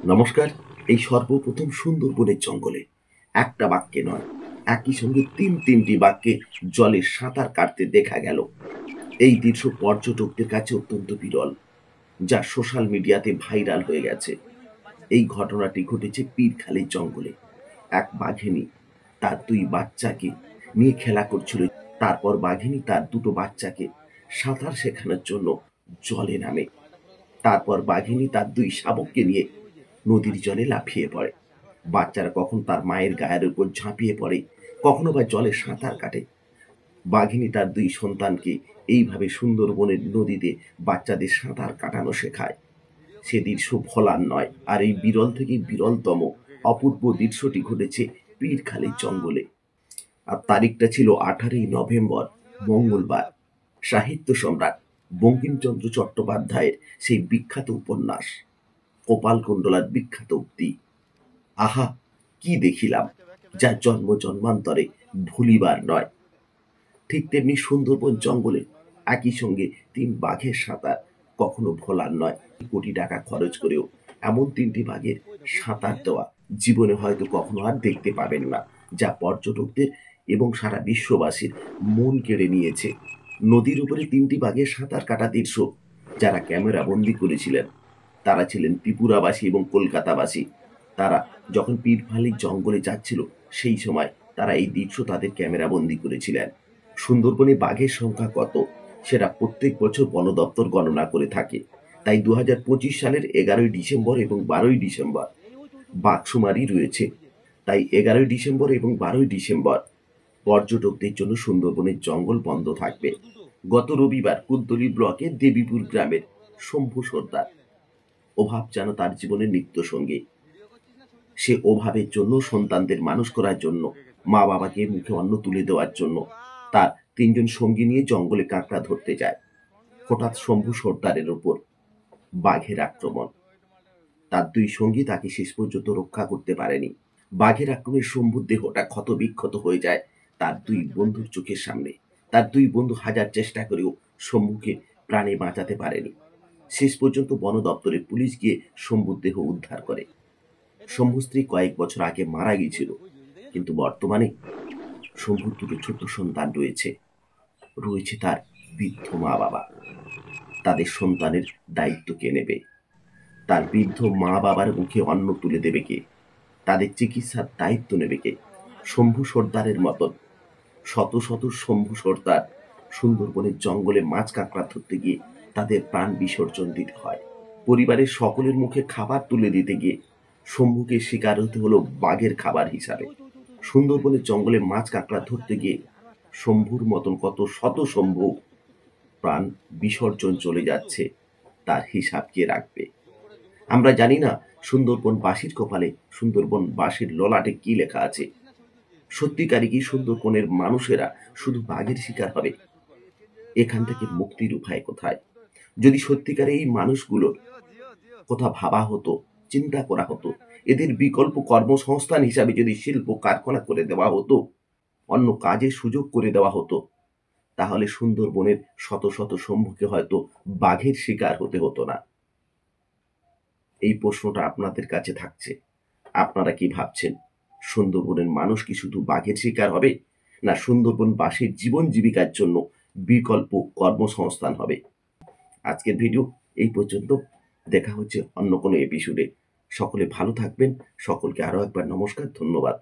নমস্কার। এই সর্বপ্রথম সুন্দরবনের জঙ্গলে একটা বাঘকে নয়, একই সঙ্গে তিনটি বাঘকে জলে সাঁতার কাটতে দেখা গেল। এই দৃশ্য পর্যটকদের কাছে অত্যন্ত বিরল, যা সোশ্যাল মিডিয়াতে ভাইরাল হয়ে গেছে। এই ঘটনাটি ঘটেছে পীরখালির জঙ্গলে। এক বাঘিনী তার দুই বাচ্চাকে নিয়ে খেলা করছিল। তারপর বাঘিনী তার দুটো বাচ্চাকে সাঁতার শেখানোর জন্য জলে নামে। তারপর বাঘিনী তার দুই শাবককে নিয়ে নদীর জলে লাফিয়ে পড়ে। বাচ্চারা কখন তার মায়ের গায়ের উপর ঝাঁপিয়ে পড়ে, কখনো বা জলে সাঁতার কাটে। বাঘিনী তার দুই সন্তানকে এইভাবে সুন্দরবনের নদীতে বাচ্চাদের সাঁতার কাটানো শেখায়। সে দৃশ্য ভোলার নয়, আর এই বিরল থেকে বিরলতম অপূর্ব দৃশ্যটি ঘটেছে পীরখালির জঙ্গলে। আর তারিখটা ছিল 18ই নভেম্বর, মঙ্গলবার। সাহিত্য সম্রাট বঙ্কিমচন্দ্র চট্টোপাধ্যায়ের সেই বিখ্যাত উপন্যাস কপালকুণ্ডলার বিখ্যাত উক্তি, আহা কি দেখিলাম, যা জন্ম জন্মান্তরে ভুলিবার নয়। ঠিক তেমনি সুন্দরবন জঙ্গলে একই সঙ্গে তিন বাঘের সাঁতার কখনো ভোলার নয়। কোটি টাকা খরচ করেও এমন তিনটি বাঘের সাঁতার দেওয়া জীবনে হয়তো কখনো আর দেখতে পাবেন না, যা পর্যটকদের এবং সারা বিশ্ববাসীর মন কেড়ে নিয়েছে। নদীর উপরে তিনটি বাঘের সাঁতার কাটা দৃশ্য যারা ক্যামেরা বন্দি করেছিলেন, তারা ছিলেন ত্রিপুরাবাসী এবং কলকাতাবাসী। তারা যখন পীরখালির জঙ্গলে যাচ্ছিল, সেই সময় তারা এই দৃশ্য তাদের ক্যামেরা বন্দি করেছিলেন। সুন্দরবনে বাঘের সংখ্যা কত, সেটা প্রত্যেক বছর বন দপ্তর গণনা করে থাকে। তাই 2025 সালের 11ই ডিসেম্বর এবং 12ই ডিসেম্বর বাঘশুমারি রয়েছে। তাই 11ই ডিসেম্বর এবং 12ই ডিসেম্বর পর্যটকদের জন্য সুন্দরবনের জঙ্গল বন্ধ থাকবে। গত রবিবার কুলতলি ব্লকের দেবীপুর গ্রামের শম্ভু সর্দার অভাব যেন তার জীবনের নিত্য সঙ্গী। সে অভাবের জন্য, সন্তানদের মানুষ করার জন্য, মা বাবাকে মুখে অন্ন তুলে দেওয়ার জন্য তার তিনজন সঙ্গী নিয়ে জঙ্গলে কাঁকড়া ধরতে যায়। হঠাৎ শম্ভু সর্দারের ওপর বাঘের আক্রমণ। তার দুই সঙ্গী তাকে শেষ পর্যন্ত রক্ষা করতে পারেনি। বাঘের আক্রমণে শম্ভুর দেহটা ক্ষত বিক্ষত হয়ে যায় তার দুই বন্ধুর চোখের সামনে। তার দুই বন্ধু হাজার চেষ্টা করেও শম্ভুকে প্রাণে বাঁচাতে পারেনি। শেষ পর্যন্ত বন দপ্তরের পুলিশ গিয়ে শম্ভুর দেহ উদ্ধার করে। শম্ভুর স্ত্রী কয়েক বছর আগে মারা গিয়েছিল, কিন্তু বর্তমানে শম্ভুর দুটো ছোট সন্তান রয়েছে। রয়েছে তার বৃদ্ধ মা বাবা। তাদের সন্তানের দায়িত্ব কে নেবে? তার বৃদ্ধ মা বাবার মুখে অন্ন তুলে দেবে কে? তাদের চিকিৎসার দায়িত্ব নেবে কে? শম্ভু সর্দারের মতন শত শত শম্ভু সর্দার সুন্দরবনের জঙ্গলে মাছ কাঁকড়া ধরতে গিয়ে তাদের প্রাণ বিসর্জন দিতে হয়। পরিবারের সকলের মুখে খাবার তুলে দিতে গিয়ে শম্ভুকে শিকার হতে হলো বাঘের খাবার হিসাবে। সুন্দরবনের জঙ্গলে মাছ কাঁকড়া ধরতে গিয়ে শম্ভুর মতন কত শত শম্ভু প্রাণ বিসর্জন চলে যাচ্ছে, তার হিসাব কে রাখবে? আমরা জানি না সুন্দরবনবাসীর কপালে, সুন্দরবনবাসীর ললাটে কি লেখা আছে। সত্যিকারই কি সুন্দরবনের মানুষেরা শুধু বাঘের শিকার হবে? এখান থেকে মুক্তির উপায় কোথায়? যদি সত্যিকারে এই মানুষগুলোর কথা ভাবা হতো, চিন্তা করা হতো, এদের বিকল্প কর্মসংস্থান হিসাবে যদি শিল্প কারখানা করে দেওয়া হতো, অন্য কাজের সুযোগ করে দেওয়া হতো, তাহলে সুন্দরবনের শত শত শম্ভুকে হয়তো বাঘের শিকার হতে হতো না। এই প্রশ্নটা আপনাদের কাছে থাকছে। আপনারা কি ভাবছেন? সুন্দরবনের মানুষ কি শুধু বাঘের শিকার হবে, না সুন্দরবনবাসীর জীবন জীবিকার জন্য বিকল্প কর্মসংস্থান হবে? আজকের ভিডিও এই পর্যন্ত। দেখা হচ্ছে অন্য কোনো এপিসোডে। সকলে ভালো থাকবেন। সকলকে আরো একবার নমস্কার, ধন্যবাদ।